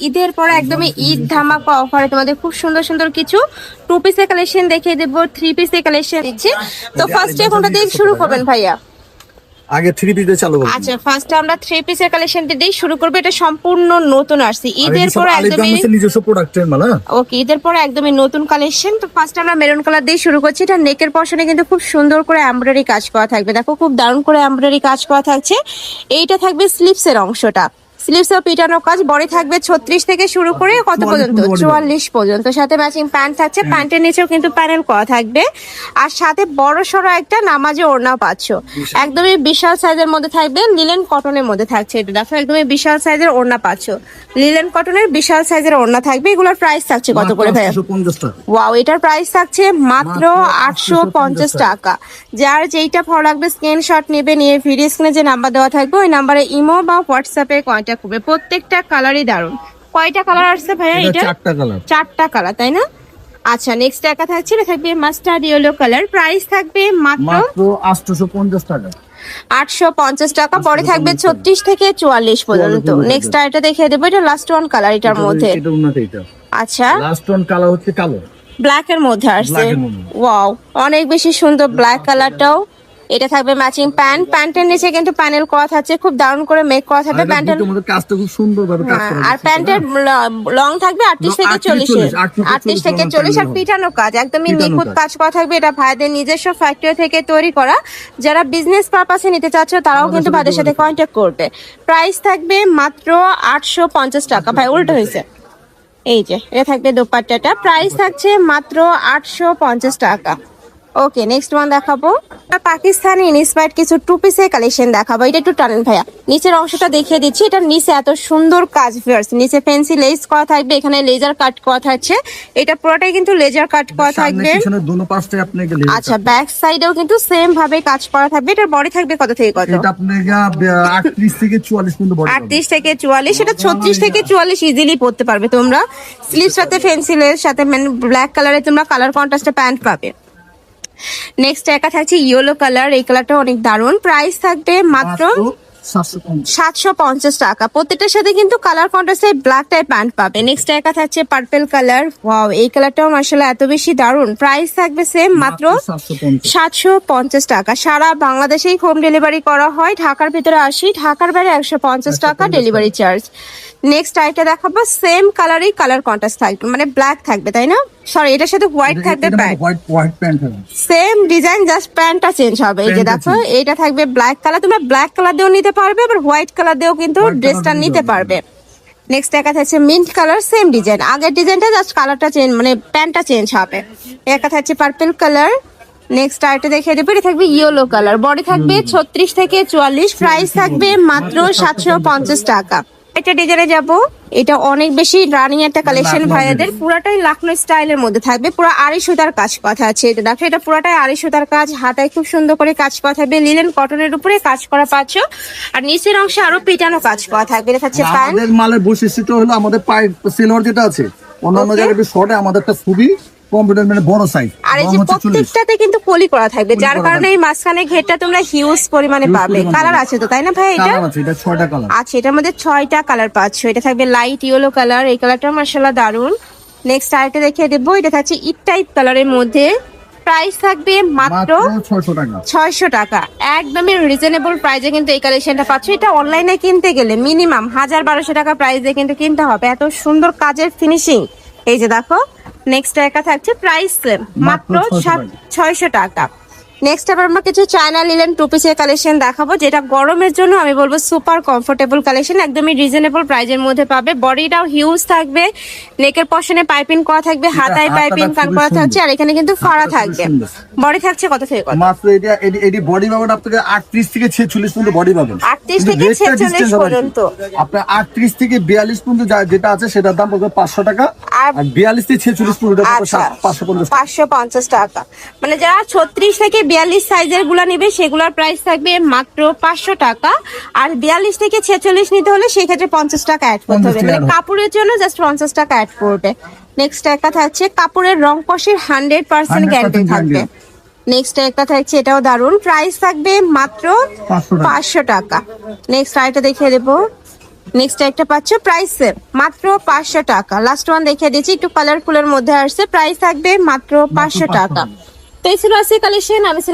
ঈদের পরে একদমই ঈদ ধামাকা অফারে তোমাদের খুব সুন্দর সুন্দর কিছু টু পিসের কালেকশন দেখিয়ে দেবো, থ্রি পিসের কালেকশন দিচ্ছি। তো ফার্স্টে কোনটা দিয়ে শুরু করবেন ভাইয়া? আগে থ্রি পিস দিয়ে চালু করব। আচ্ছা, ফার্স্টে আমরা থ্রি পিসের কালেকশন দিয়ে শুরু করব। এটা সম্পূর্ণ নতুন আসছে ঈদের পরে একদমই নিজস্ব প্রোডাক্টের মাল। ওকে, ঈদের পরে একদমই নতুন কালেকশন। তো ফার্স্টে আমরা মেরুন কালার দিয়ে শুরু করছি। এটা নেকের পশনে কিন্তু খুব সুন্দর করে এমব্রয়ডারি কাজ করা থাকবে। দেখো খুব দারুণ করে এমব্রয়ডারি কাজ করা থাকছে। এইটা থাকবে স্লিভসের অংশটা, স্লিভসও পিটানো কাজ। বডি থাকবে 36 থেকে শুরু করে কত পর্যন্ত? 44 পর্যন্ত। সাথে ম্যাচিং প্যান্ট থাকছে, প্যান্টের নিচেও কিন্তু প্যানেল করা থাকবে। আর সাথে বড় সড়ো একটা নামাজে ওড়না পাচ্ছ, একদমই বিশাল সাইজের মধ্যে থাকবে, লিলেন কটনের মধ্যে থাকছে। এটা দেখো একদমই বিশাল সাইজের ওড়না পাচ্ছ, লিলেন কটনের বিশাল সাইজের ওড়না থাকবে। এগুলোর প্রাইস থাকছে কত করে ভাই? ওয়াও, এটার প্রাইস থাকছে মাত্র 850 টাকা। যার যেইটা ভালো লাগবে স্ক্রিনশট নেবে, নিয়ে ভিডিও স্ক্রিনে যে নাম্বার দেওয়া থাকবে ওই নাম্বারে ইমো বা হোয়াটসঅ্যাপে কন্ট্যাক্ট করবে। প্রত্যেকটা কালারই দারুন। কয়টা কালার আসছে ভাইয়া? এটা চারটা কালার, তাই না? আচ্ছা, নেক্সট একটা থাকছে, এটা থাকবে মাস্টার্ড ইয়েলো কালার। প্রাইস থাকবে মাত্র 850 টাকা। 850 টাকা। পরে থাকবে 36 থেকে 44 পর্যন্ত। নেক্সট এটা দেখিয়ে দেবো, এটা লাস্ট ওয়ান কালার এটার মধ্যে। আচ্ছা, লাস্ট ওয়ান কালার হচ্ছে কালো, ব্ল্যাক এর মধ্যে আসছে। ওয়াও, অনেক বেশি সুন্দর ব্ল্যাক কালারটাও। এটা থাকবে ম্যাচিং প্যান্ট, প্যান্টের নিচে কিন্তু প্যানেল করা থাকছে, খুব দারুণ করে মেক করা থাকবে। প্যান্টের কাজটা খুব সুন্দর ভাবে কাজ করা আর প্যান্টের লং থাকবে 38 থেকে 40, 38 থেকে 40। আর পিটানো কাজ একদমই নিখুঁত কাজ করা থাকবে। এটা ভাইদের নিজস্ব ফ্যাক্টরি থেকে তৈরি করা। যারা বিজনেস পারপাসে নিতে চাচ্ছ তারাও কিন্তু ভাইদের সাথে কন্ট্যাক্ট করবে। প্রাইস থাকবে মাত্র 850 টাকা। ভাই উল্টো হয়েছে, এই যে এটা থাকবে দোপাট্টাটা। প্রাইস থাকছে মাত্র 850 টাকা। ওকে, নেক্সট ওয়ান দেখাবো পাকিস্তানি ইন্সপায়ার্ড কিছু টু পিসের কালেকশন দেখাবো। এটা একটু টানেন ভাইয়া, নিচের অংশটা দেখিয়ে দিচ্ছি। এটা নিচে এত সুন্দর কাজ ফিয়ার্স, নিচে ফ্যান্সি লেস করা থাকবে, এখানে লেজার কাট করা থাকছে। এটা পুরোটাই কিন্তু লেজার কাট করা থাকবে। আচ্ছা, ব্যাক সাইডেও কিন্তু সেম ভাবে কাজ করা থাকবে। এটার বডি থাকবে কত থেকে কত? এটা আপনারা 38 থেকে 44 পর্যন্ত বডি। 38 থেকে 44, এটা 36 থেকে 44 ইজিলি পরতে পারবে তোমরা। স্লিভস সাথে ফ্যান্সি লেস সাথে ব্ল্যাক কালারে তোমরা কালার কন্ট্রাস্টে প্যান্ট পাবে। নেক্সট একটা থাকছে ইয়েলো কালার, এই কালারটা অনেক দারুণ। প্রাইস থাকবে মাত্র 750 টাকা। প্রত্যেকটার সাথে কিন্তু কালার কন্ট্রাস্টে ব্ল্যাক টাইপ প্যান্ট পাবে। নেক্সট একটা থাকছে পার্পল কালার। ওয়াও, এই কালারটাও মাশাআল্লাহ এত বেশি দারুণ। প্রাইস থাকবে সেম মাত্র 750 টাকা। সারা বাংলাদেশেই হোম ডেলিভারি করা হয়। ঢাকার ভিতরে 80, ঢাকার বাইরে 150 টাকা ডেলিভারি চার্জ। নেক্সট আইটা দেখাবো, সেম কালারই কালার কন্ট্রাস্ট থাকবে, মানে ব্ল্যাক থাকবে, তাই না? সরি, এটার সাথে হোয়াইট থাকবে প্যান্ট, সেম ডিজাইন, জাস্ট প্যান্টটা চেঞ্জ হবে। এই যে দেখো, এটা থাকবে ব্ল্যাক কালার। তোমরা ব্ল্যাক কালার দিয়েও নিতে পারবে, আবার হোয়াইট কালার দিয়েও কিন্তু ড্রেসটা নিতে পারবে। নেক্সট একটা থাকছে মিন্ট কালার, সেম ডিজাইন, আগের ডিজাইনটা জাস্ট কালারটা চেঞ্জ, মানে প্যান্টটা চেঞ্জ হবে। একটা থাকছে পার্পল কালার। নেক্সট আইটা দেখিয়ে দেবো, এটা থাকবে ইয়েলো কালার। বডি থাকবে 36 থেকে 44। প্রাইস থাকবে মাত্র 750 টাকা। এটা ডিজাইনে যাব, এটা অনেক বেশি রানিং একটা কালেকশন ভাইয়াদের। পুরাটাই লাখনো স্টাইলের মধ্যে থাকবে, পুরো আড়ি সুতার কাজ কথা আছে। এটা দেখো, এটা পুরাটাই আড়ি সুতার কাজ, হাতায় খুব সুন্দর করে কাজ করা থাকবে, লিলেন কটনের উপরে কাজ করা পাচ্ছ। আর নিচের অংশে আরো পিটানো কাজ করা থাকবে। এটা হচ্ছে প্যান্ট। আমাদের মালের বৈশিষ্ট্য হলো আমাদের পাইপ সেলর যেটা আছে, অন্যান্য জায়গায় শর্টে আমাদেরটা খুবই কম্পিউটার, মানে বড় সাইজ। আর এই যে প্রত্যেকটাতে কিন্তু পলি করা থাকবে, যার কারণে এই মাঝখানে ঘেরটা তোমরা হিউজ পরিমাণে পাবে। কালার আছে তো, তাই না ভাই? এটা এটা 6টা কালার আছে, এটার মধ্যে 6টা কালার পাচ্ছ। এটা থাকবে লাইট ইয়েলো কালার, এই কালারটা মাশাআল্লাহ দারুন। নেক্সট আরেকটা দেখিয়ে দেবো, এটা থাকছে ইট টাইপ কালারের মধ্যে। প্রাইস থাকবে মাত্র 600 টাকা। একদমই রিজনেবল প্রাইসে কিন্তু এই কালেকশনটা পাচ্ছ। এটা অনলাইনে কিনতে গেলে মিনিমাম 1000-1200 টাকা প্রাইসে কিন্তু কিনতে হবে, এত সুন্দর কাজের ফিনিশিং। এই যে দেখো, নেক্সট একটা থাকছে প্রাইস মাত্র 600 টাকা। নেক্সট আবার আমরা কিছু চায়না লিলেন টু পিসের কালেকশন দেখাবো, যেটা গরমের জন্য আমি বলবো সুপার কমফোর্টেবল কালেকশন, একদমই রিজনেবল প্রাইজের মধ্যে পাবে। বডিটাও হিউজ থাকবে, নেকের পশনে পাইপিং করা থাকবে, হাতায় পাইপিং কান করা থাকছে, আর এখানে কিন্তু ফাড়া থাকবে। বডি থাকছে কত থেকে কত? মাত্র এডি বডি পাবেন আপনাদের 38 থেকে 46 পর্যন্ত বডি পাবেন। 38 থেকে 46 পর্যন্ত। আপনার 38 থেকে 42 পর্যন্ত যেটা আছে সেটার দাম পড়বে 500 টাকা, আর 42 থেকে 46 পর্যন্ত 550 টাকা। মানে যারা 36 থেকে 42 সাইজের গুলা নিবে সেগুলোর প্রাইস থাকবে মাত্র 500 টাকা। আর 42 থেকে 46 নিতে হলে সেই ক্ষেত্রে 50 টাকা অ্যাড করতে হবে, মানে কাপড়ের জন্য জাস্ট 50 টাকা অ্যাড করবে। নেক্সট একটা থাকছে কাপড়ের রং কষের 100% গ্যারান্টি থাকবে। নেক্সট একটা থাকছে, এটাও দারুন, প্রাইস থাকবে মাত্র 500 টাকা। নেক্সট আইটা দেখিয়ে দেবো, নেক্সট একটা পাচ্ছ প্রাইস সেম মাত্র 500 টাকা। লাস্ট ওয়ান দেখিয়ে দিচ্ছি, একটু কালারফুলের মধ্যে আসছে, প্রাইস থাকবে মাত্র 500 টাকা। তো এই ছিল আজকে কালেকশন। আমি ছিলাম